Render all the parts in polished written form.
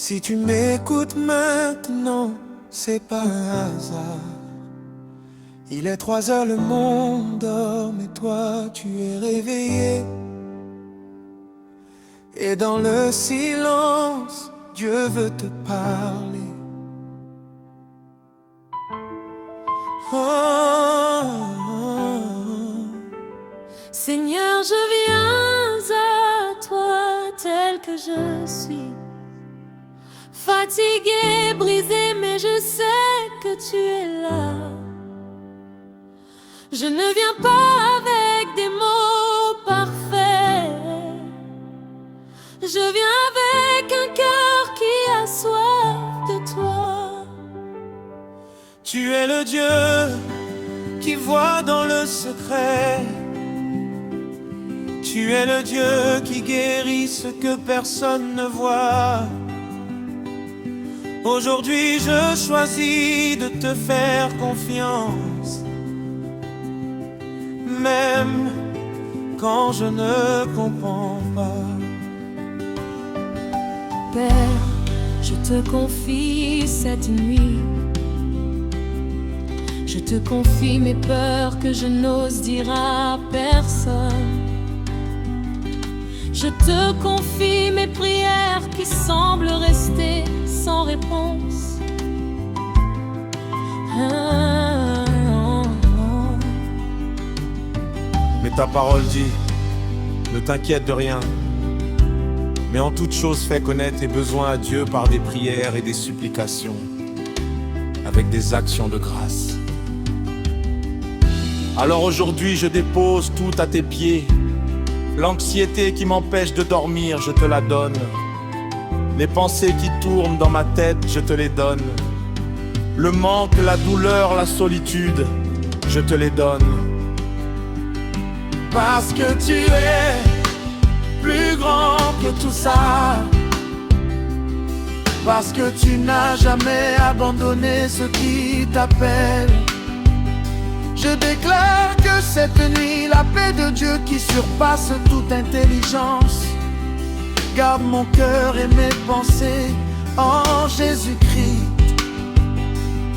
Si tu m'écoutes maintenant, c'est pas un hasard. Il est 3 heures, le monde dort, mais toi tu es réveillé. Et dans le silence, Dieu veut te parler. Seigneur, je viens à toi tel que je suis, fatigué, brisé, mais je sais que tu es là. Je ne viens pas avec des mots parfaits, je viens avec un cœur qui a soif de toi. Tu es le Dieu qui voit dans le secret. Tu es le Dieu qui guérit ce que personne ne voit. Aujourd'hui je choisis de te faire confiance, même quand je ne comprends pas. Père, je te confie cette nuit, je te confie mes peurs que je n'ose dire à personne. Je te confie mes prières qui semblent rester sans réponse. Mais ta parole dit, ne t'inquiète de rien, mais en toute chose fais connaître tes besoins à Dieu par des prières et des supplications, avec des actions de grâce. Alors aujourd'hui je dépose tout à tes pieds. L'anxiété qui m'empêche de dormir, je te la donne. Les pensées qui tournent dans ma tête, je te les donne. Le manque, la douleur, la solitude, je te les donne. Parce que tu es plus grand que tout ça. Parce que tu n'as jamais abandonné ceux qui t'appellent. Je déclare que cette nuit, la paix de Dieu qui surpasse toute intelligence garde mon cœur et mes pensées en Jésus-Christ.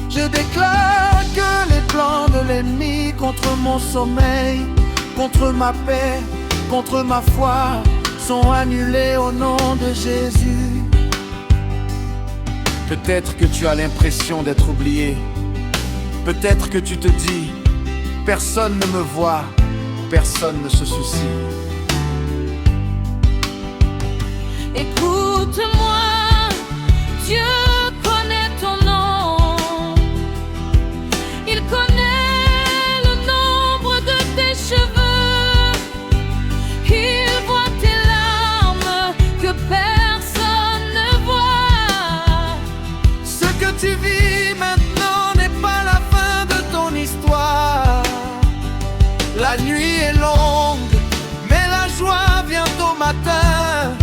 Je déclare que les plans de l'ennemi contre mon sommeil, contre ma paix, contre ma foi sont annulés au nom de Jésus. Peut-être que tu as l'impression d'être oublié. Peut-être que tu te dis, personne ne me voit, personne ne se soucie. Écoute-moi, Dieu connaît ton nom. Il connaît le nombre de tes cheveux. Il voit tes larmes que personne ne voit. Ce que tu vis maintenant n'est pas la fin de ton histoire. La nuit est longue, mais la joie vient au matin.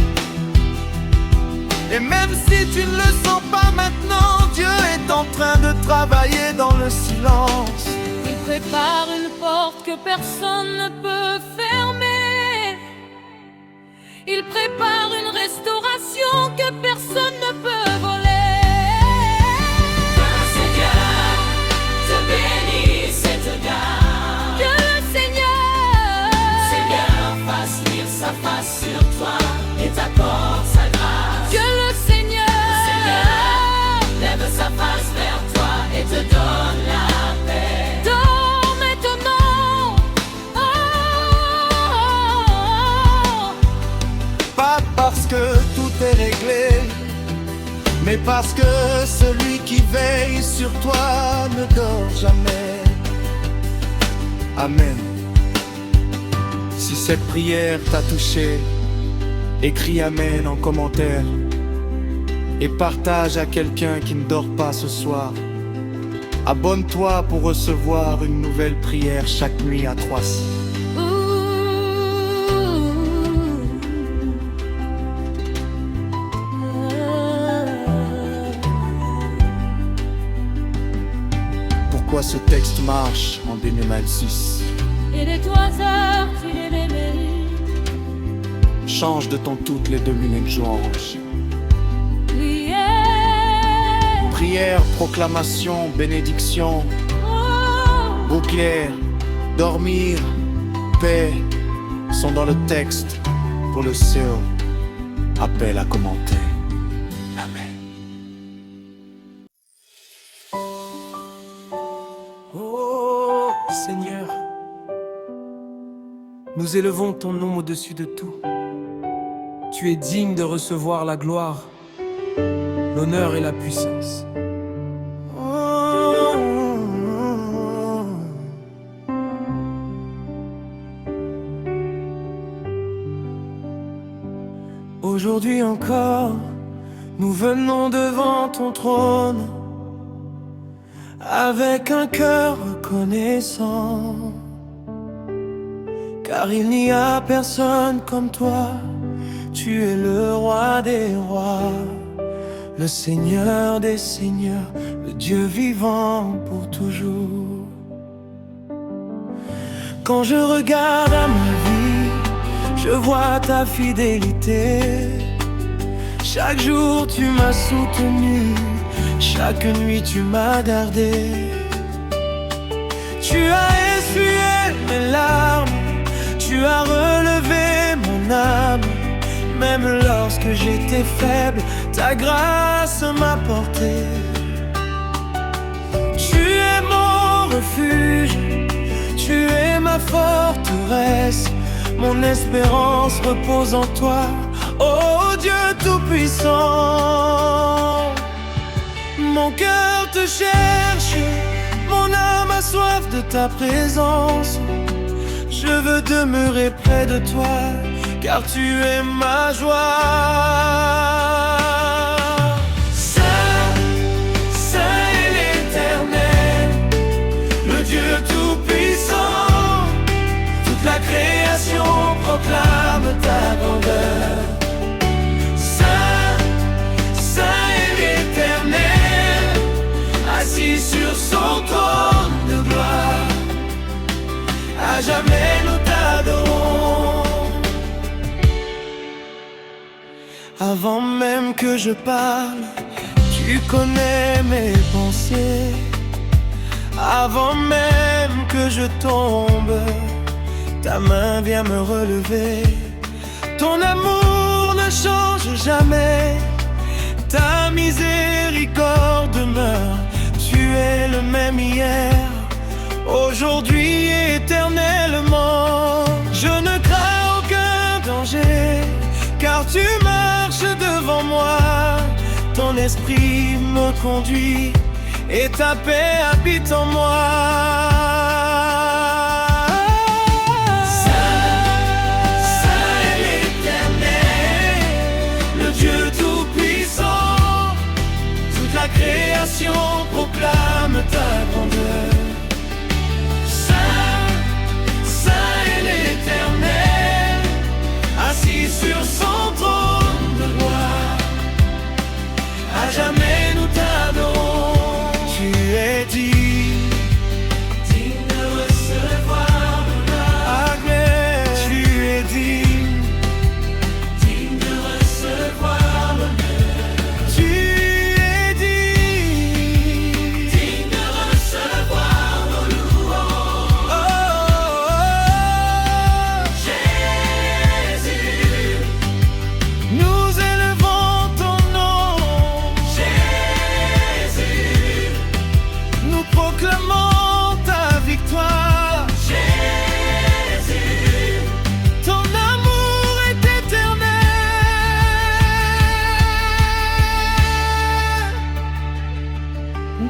Et même si tu ne le sens pas maintenant, Dieu est en train de travailler dans le silence. Il prépare une porte que personne ne peut fermer. Il prépare une restauration que personne ne peut voler. Seigneur, te bénisse et te garde. Que le Seigneur Fasse luire sa face sur toi et t'accorde sa grâce. Que le Seigneur Lève sa face vers toi et te donne la paix. dors maintenant. Pas parce que tout est réglé, mais parce que celui qui veille sur toi ne dort jamais. Amen. Si cette prière t'a touché, écris Amen en commentaire et partage à quelqu'un qui ne dort pas ce soir. Abonne-toi pour recevoir une nouvelle prière chaque nuit à 3. Pourquoi ce texte marche en 2026? Il est 3 heures, tu es réveillé. Change de ton toutes les 2 minutes, louange. Prière. Prière, proclamation, bénédiction, bouclier, dormir, paix sont dans le texte pour le CEO. Appel à commenter. Amen. Oh Seigneur, nous élevons ton nom au-dessus de tout. Tu es digne de recevoir la gloire, l'honneur et la puissance. Aujourd'hui encore, nous venons devant ton trône avec un cœur reconnaissant, car il n'y a personne comme toi. Tu es le roi des rois, le Seigneur des seigneurs, le Dieu vivant pour toujours. Quand je regarde à ma vie, je vois ta fidélité. Chaque jour tu m'as soutenu, chaque nuit tu m'as gardé. Tu as essuyé mes larmes, tu as relevé mon âme. Même lorsque j'étais faible, ta grâce m'a porté. Tu es mon refuge, tu es ma forteresse. Mon espérance repose en toi, ô Dieu tout-puissant. Mon cœur te cherche, mon âme a soif de ta présence. Je veux demeurer près de toi, car tu es ma joie. Saint, Saint est l'Éternel, le Dieu tout-puissant. Toute la création proclame ta grandeur. Saint, Saint est l'Éternel, assis sur son trône de gloire. À jamais nous t'adorons. Avant même que je parle, tu connais mes pensées. Avant même que je tombe, ta main vient me relever. Ton amour ne change jamais, ta miséricorde demeure. Tu es le même hier, aujourd'hui et éternellement. Je ne crains aucun danger, car tu marches devant moi. Ton esprit me conduit et ta paix habite en moi. La création proclame ta grandeur. Saint, Saint est l'Éternel, assis sur son trône de gloire. À jamais nous t'adorons. Tu es digne de recevoir l'honneur. Tu es digne de recevoir l'honneur. Tu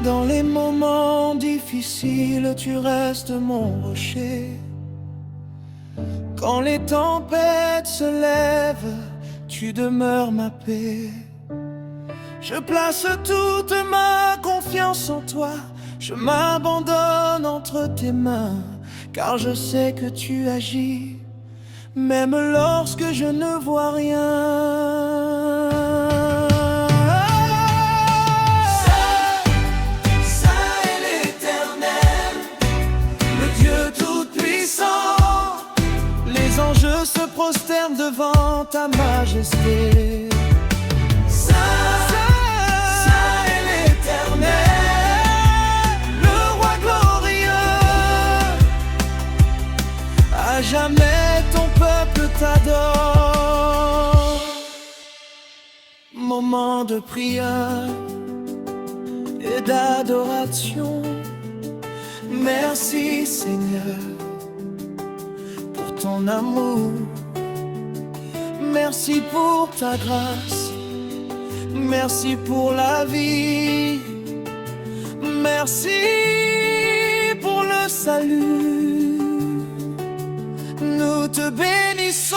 dans les moments difficiles, tu restes mon rocher. Quand les tempêtes se lèvent, tu demeures ma paix. Je place toute ma confiance en toi, je m'abandonne entre tes mains, car je sais que tu agis, même lorsque je ne vois rien. Les anges se prosternent devant ta majesté. Saint, Saint est l'Éternel. moments de prière et d'adoration. Merci Seigneur pour ton amour. Merci pour ta grâce. Merci pour la vie. Merci pour le salut. Nous te bénissons,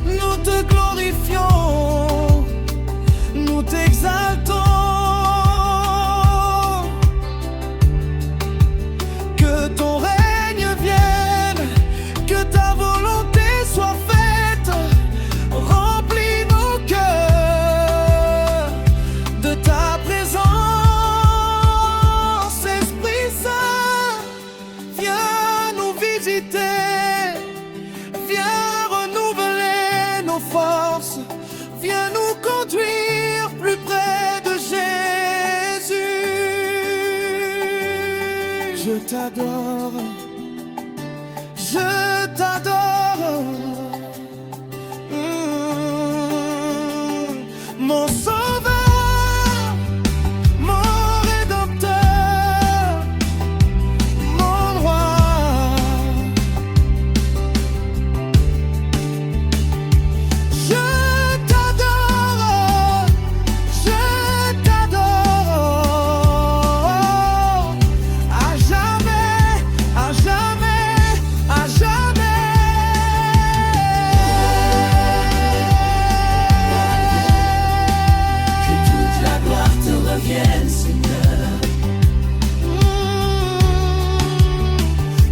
nous te glorifions, nous t'exaltons. Que ton règne vienne, que ta volonté soit faite. Remplis nos cœurs de ta présence. Esprit Saint, viens nous visiter. Viens renouveler nos forces. Viens nous conduire plus près de Jésus. Je t'adore, je t'adore, mon sauveur, mon rédempteur, mon roi. Je t'adore, je t'adore, à jamais, à jamais, à jamais. Que toute la gloire te revienne, Seigneur.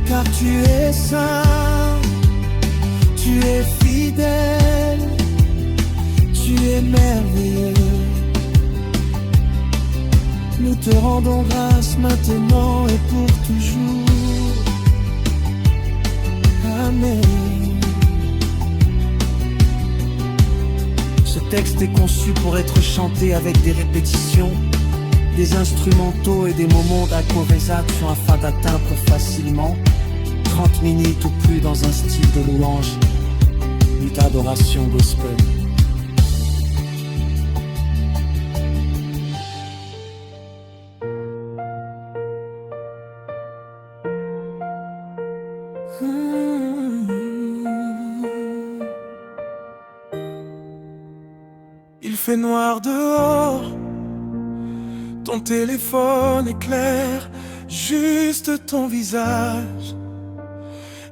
Car tu es saint, tu es fidèle, tu es merveilleux. Nous te rendons grâce maintenant et pour toujours. Amen. Ce texte est conçu pour être chanté avec des répétitions, des instrumentaux et des moments d'accorisation afin d'atteindre facilement 30 minutes ou plus dans un style de louange ou d'adoration gospel. Il fait noir dehors, ton téléphone éclaire juste ton visage.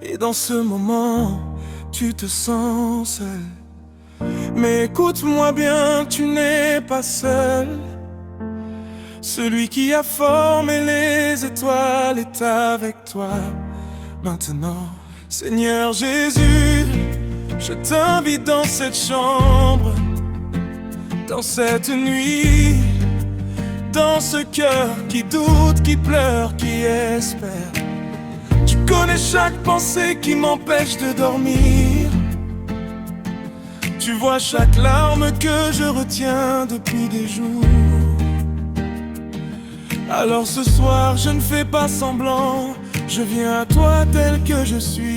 Et dans ce moment, tu te sens seul. Mais écoute-moi bien, tu n'es pas seul. Celui qui a formé les étoiles est avec toi maintenant. Seigneur Jésus, je t'invite dans cette chambre, dans cette nuit, dans ce cœur qui doute, qui pleure, qui espère. Tu connais chaque pensée qui m'empêche de dormir. Tu vois chaque larme que je retiens depuis des jours. Alors ce soir je ne fais pas semblant, je viens à toi tel que je suis.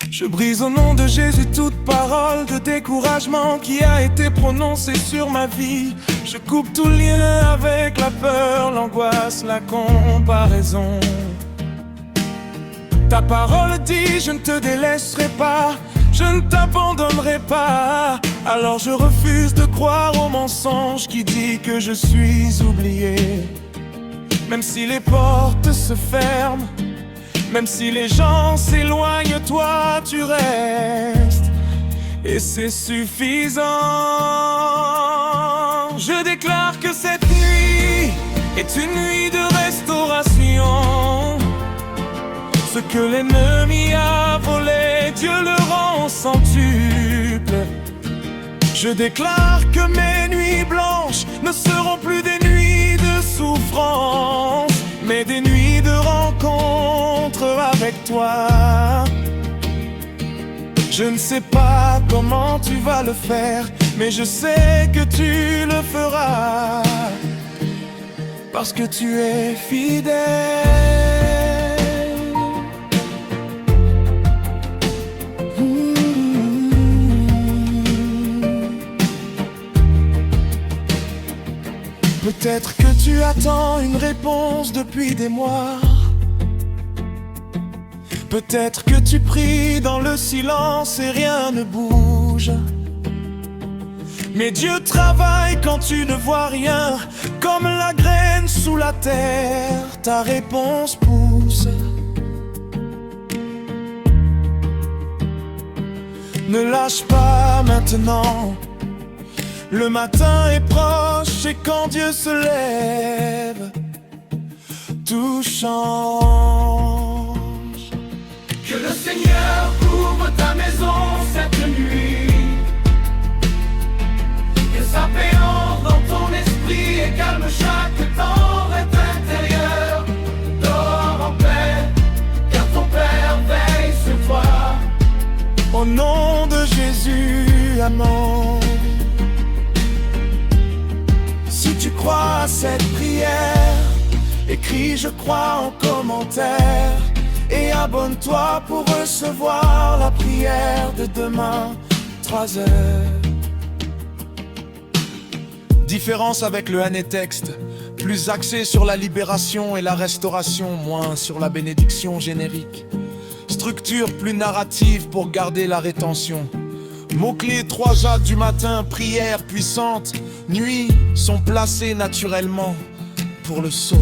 Je brise au nom de Jésus toute parole de découragement qui a été prononcée sur ma vie. Je coupe tout lien avec la peur, l'angoisse, la comparaison. Ta parole dit, je ne te délaisserai pas, je ne t'abandonnerai pas. Alors je refuse de croire au mensonge qui dit que je suis oublié. Même si les portes se ferment, même si les gens s'éloignent, toi tu restes. Et c'est suffisant. Je déclare que cette nuit est une nuit de restauration. Ce que l'ennemi a volé, Dieu le rend centuple. Je déclare que mes nuits blanches ne seront plus des nuits de souffrance, mais des nuits de rencontre avec toi. Je ne sais pas comment tu vas le faire, mais je sais que tu le feras, parce que tu es fidèle. Peut-être que tu attends une réponse depuis des mois. Peut-être que tu pries dans le silence et rien ne bouge. Mais Dieu travaille quand tu ne vois rien. Comme la graine sous la terre, ta réponse pousse. Ne lâche pas maintenant. Le matin est proche et quand Dieu se lève, tout change. Que le Seigneur couvre ta maison cette nuit. Que sa paix entre dans ton esprit et calme chaque tempête intérieure. Dors en paix, car ton Père veille sur toi. Au nom de Jésus, amen. Si tu crois à cette prière, écris je crois en commentaire. Et abonne-toi pour recevoir la prière de demain, 3 heures. Différence avec le Hanétexte, plus axé sur la libération et la restauration, moins sur la bénédiction générique. Structure plus narrative pour garder la rétention. Mots-clés 3 jacques du matin, prière puissante, nuit sont placés naturellement pour le saut.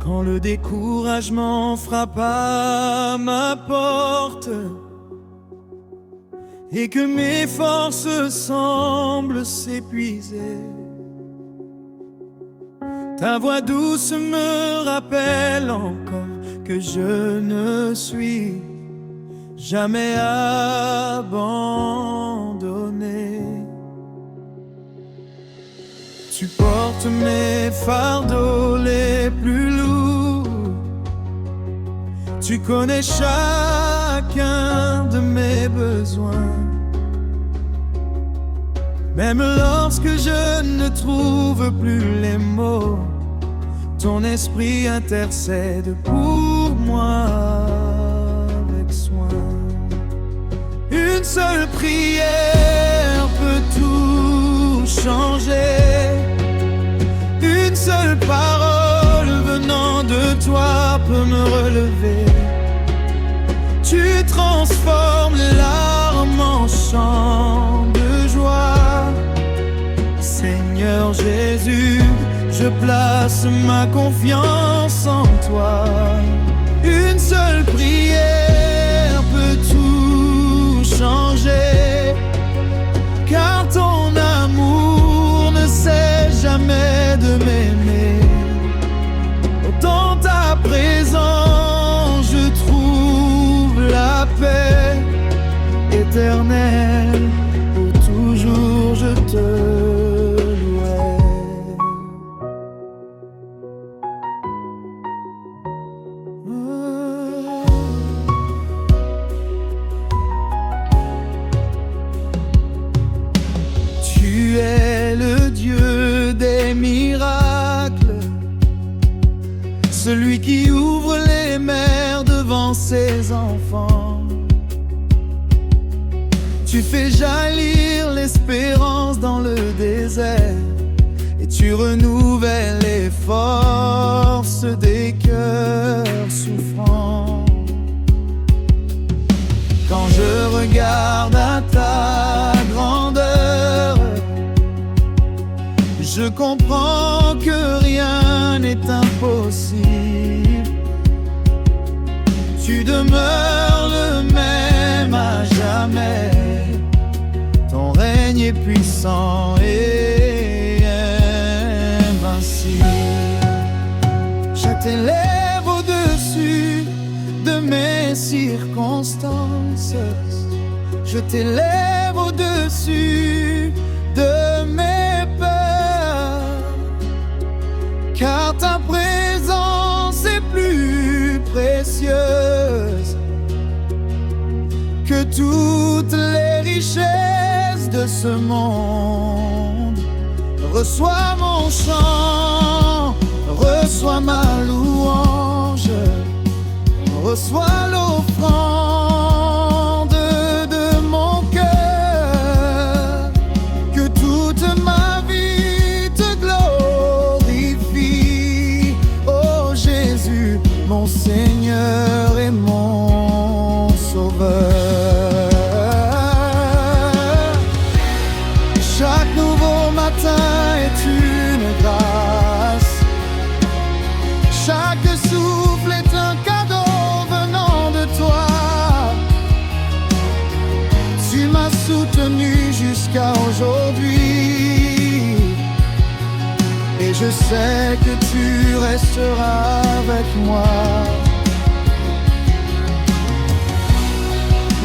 Quand le découragement frappe à ma porte et que mes forces semblent s'épuiser, ta voix douce me rappelle encore que je ne suis jamais abandonné. Tu portes mes fardeaux les plus lourds. Tu connais chacun de mes besoins. Même lorsque je ne trouve plus les mots, ton esprit intercède pour moi avec soin. Une seule prière peut tout changer. Une seule parole venant de toi peut me relever. Tu transformes les larmes en chants de joie. Seigneur Jésus, je place ma confiance en toi. Une seule prière peut tout changer, car ton amour ne cesse jamais de m'aimer. Dans ta présence, je trouve la paix éternelle. Pour toujours, je te louerai. Tu es le Dieu des miracles, celui qui ouvre les mers devant ses enfants. Tu fais jaillir l'espérance dans le désert, et tu renouvelles les forces des cœurs souffrants. Quand je regarde à ta grandeur, je comprends que rien n'est impossible. Tu demeures le même à jamais. Ton règne est puissant et invincible. Je t'élève au-dessus de mes circonstances. Je t'élève au-dessus de mes peurs, car ta présence est plus précieuse que toutes les richesses de ce monde. Reçois mon chant, reçois ma louange, reçois l'offrande de mon cœur. Que toute ma vie te glorifie, oh Jésus, mon Seigneur et mon Sauveur. Chaque nouveau matin est une grâce, chaque souffle est un cadeau venant de toi. Tu m'as soutenu jusqu'à aujourd'hui, et je sais que tu resteras avec moi.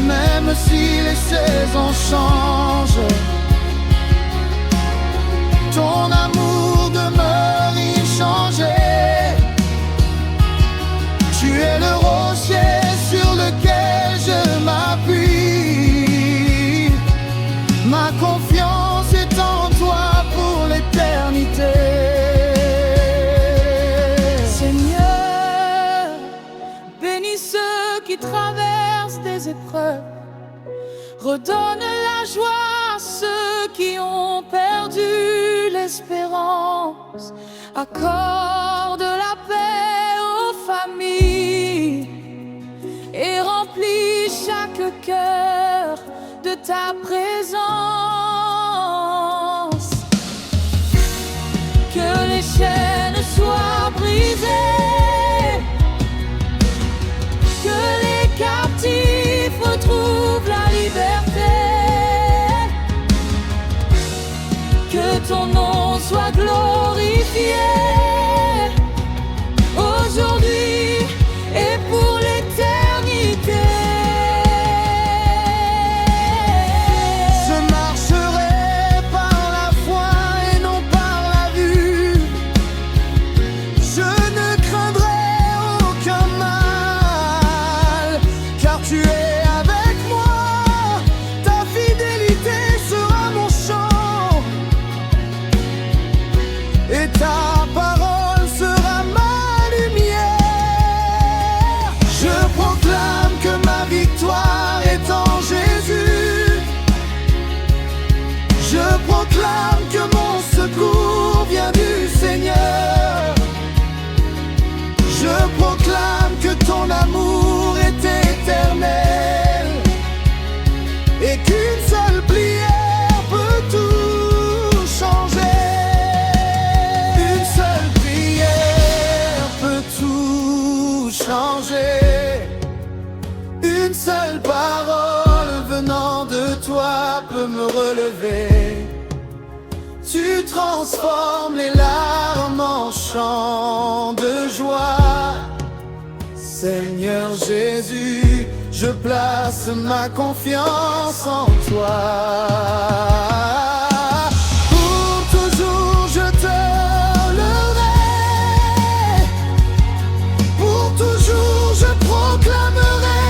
Même si les saisons changent, ton amour demeure inchangé. Tu es le rocher sur lequel je m'appuie. Ma confiance est en toi pour l'éternité. Seigneur, bénis ceux qui traversent des épreuves. Redonne la joie à ceux qui ont perdu l'espérance. Accorde la paix aux familles et remplis chaque cœur de ta présence. Que les chaînes soient brisées, que les captifs retrouvent la liberté, que ton nom soit glorifié aujourd'hui et pour l'éternité. Je marcherai par la foi et non par la vue. Je ne craindrai aucun mal, car tu es avec moi. Ta fidélité sera mon chant, et ta parole sera ma lumière. Je proclame que ma victoire est en Jésus. Je proclame que mon secours vient du Seigneur. Je proclame que ton amour est éternel et qu'une seule prière peut tout changer. Une seule prière peut tout changer. Une seule parole venant de toi peut me relever. Tu transformes les larmes en chants de joie. Seigneur Jésus, je place ma confiance en toi. Pour toujours je te louerai, pour toujours je proclamerai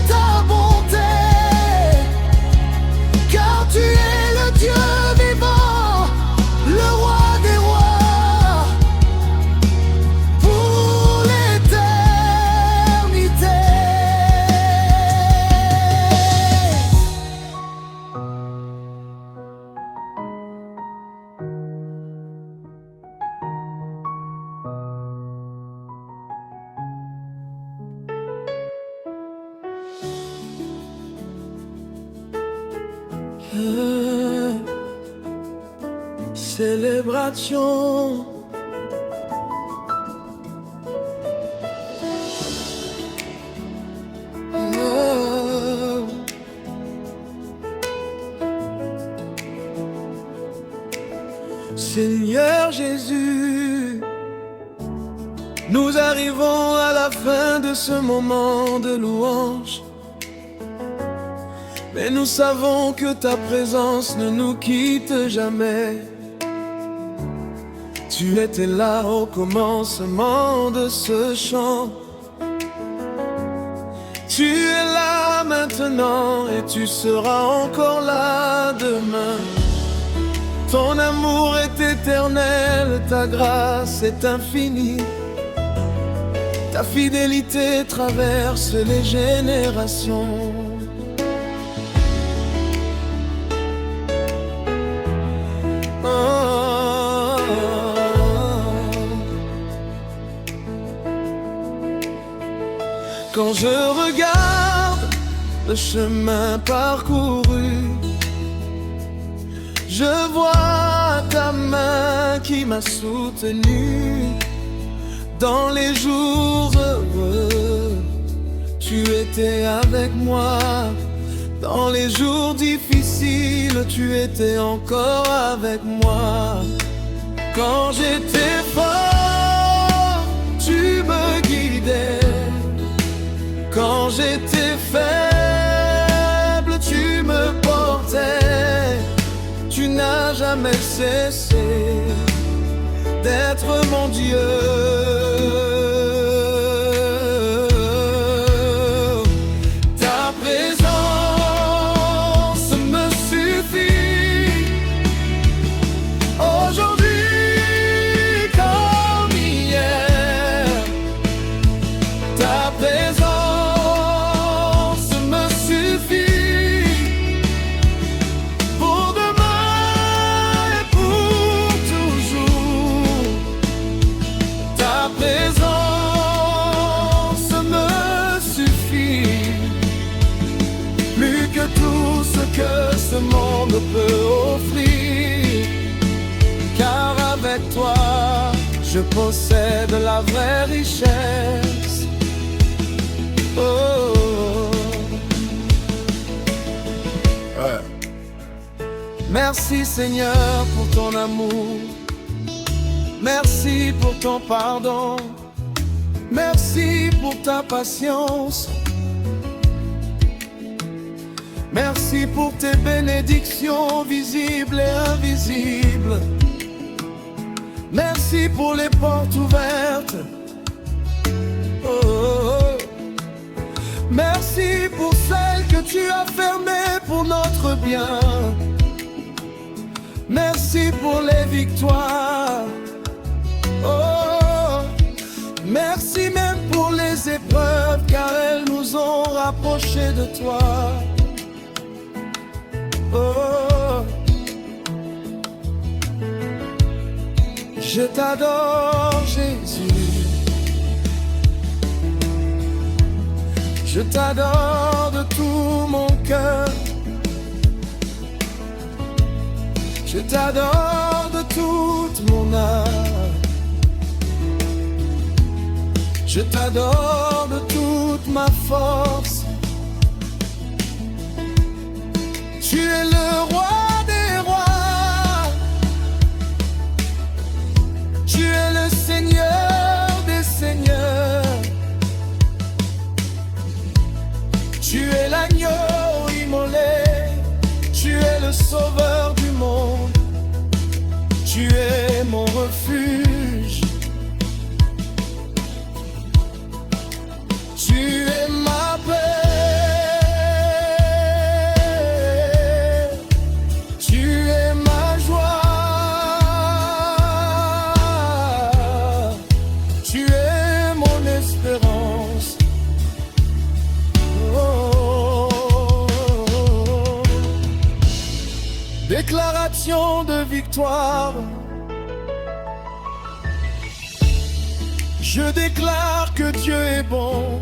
ta bonté, car tu es le Dieu vivant, le roi des rois, pour l'éternité. Célébration. Seigneur Jésus, nous arrivons à la fin de ce moment de louange. Mais nous savons que ta présence ne nous quitte jamais. Tu étais là au commencement de ce chant. Tu es là maintenant et tu seras encore là demain. Ton amour est éternel, ta grâce est infinie. Ta fidélité traverse les générations. Quand je regarde le chemin parcouru, je vois ta main qui m'a soutenu. Dans les jours heureux, tu étais avec moi. Dans les jours difficiles, tu étais encore avec moi. Quand j'étais fort, tu me guidais. Quand j'étais faible, tu me portais. Tu n'as jamais cessé d'être mon Dieu. Ta présence me suffit. Aujourd'hui comme hier, ta présence me suffit. Pour demain et pour toujours, ta présence me suffit. Plus que tout ce que ce monde peut offrir, car avec toi je possède la vraie richesse. Oh. Ouais. Merci Seigneur pour ton amour. Merci pour ton pardon. Merci pour ta patience. Merci pour tes bénédictions visibles et invisibles. Merci pour les portes ouvertes. Oh. Merci pour celles que tu as fermées pour notre bien. Merci pour les victoires. Oh. Merci même pour les épreuves, car elles nous ont rapprochés de toi. Oh. Je t'adore Jésus. Je t'adore de tout mon cœur. Je t'adore de toute mon âme. Je t'adore de toute ma force. Tu es le roi des rois. Tu es le Seigneur des seigneurs. Tu es l'agneau immolé. Tu es le sauveur du monde. Tu es mon refuge. Tu es ma paix. Tu es ma joie. Tu es mon espérance. Oh. Déclaration de victoire. Je déclare que Dieu est bon.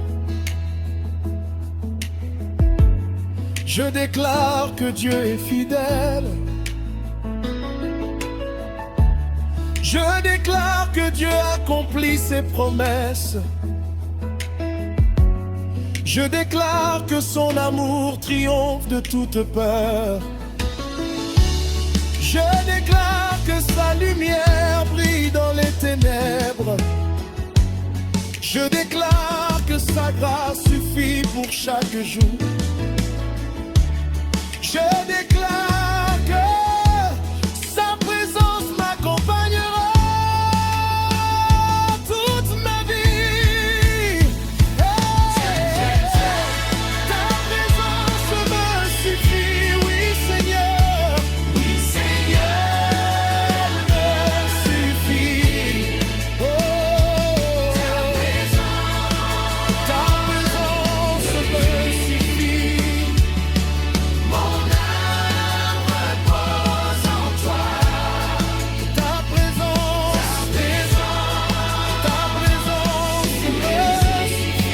Je déclare que Dieu est fidèle. Je déclare que Dieu accomplit ses promesses. Je déclare que son amour triomphe de toute peur. Je déclare que sa lumière brille dans les ténèbres. Je déclare que sa grâce suffit pour chaque jour. Je déclare que sa présence m'accompagnera toute ma vie. Hey, ta présence me suffit, oui Seigneur. Oui Seigneur, me suffit. Oh, ta présence me suffit. Mon âme repose en toi. Ta présence me suffit.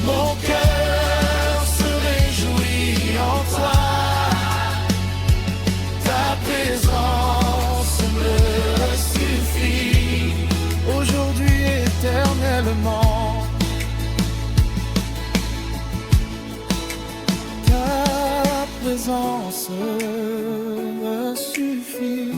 Mon cœur se réjouit en toi. Ta présence me suffit. Aujourd'hui éternellement. Ta présence me suffit.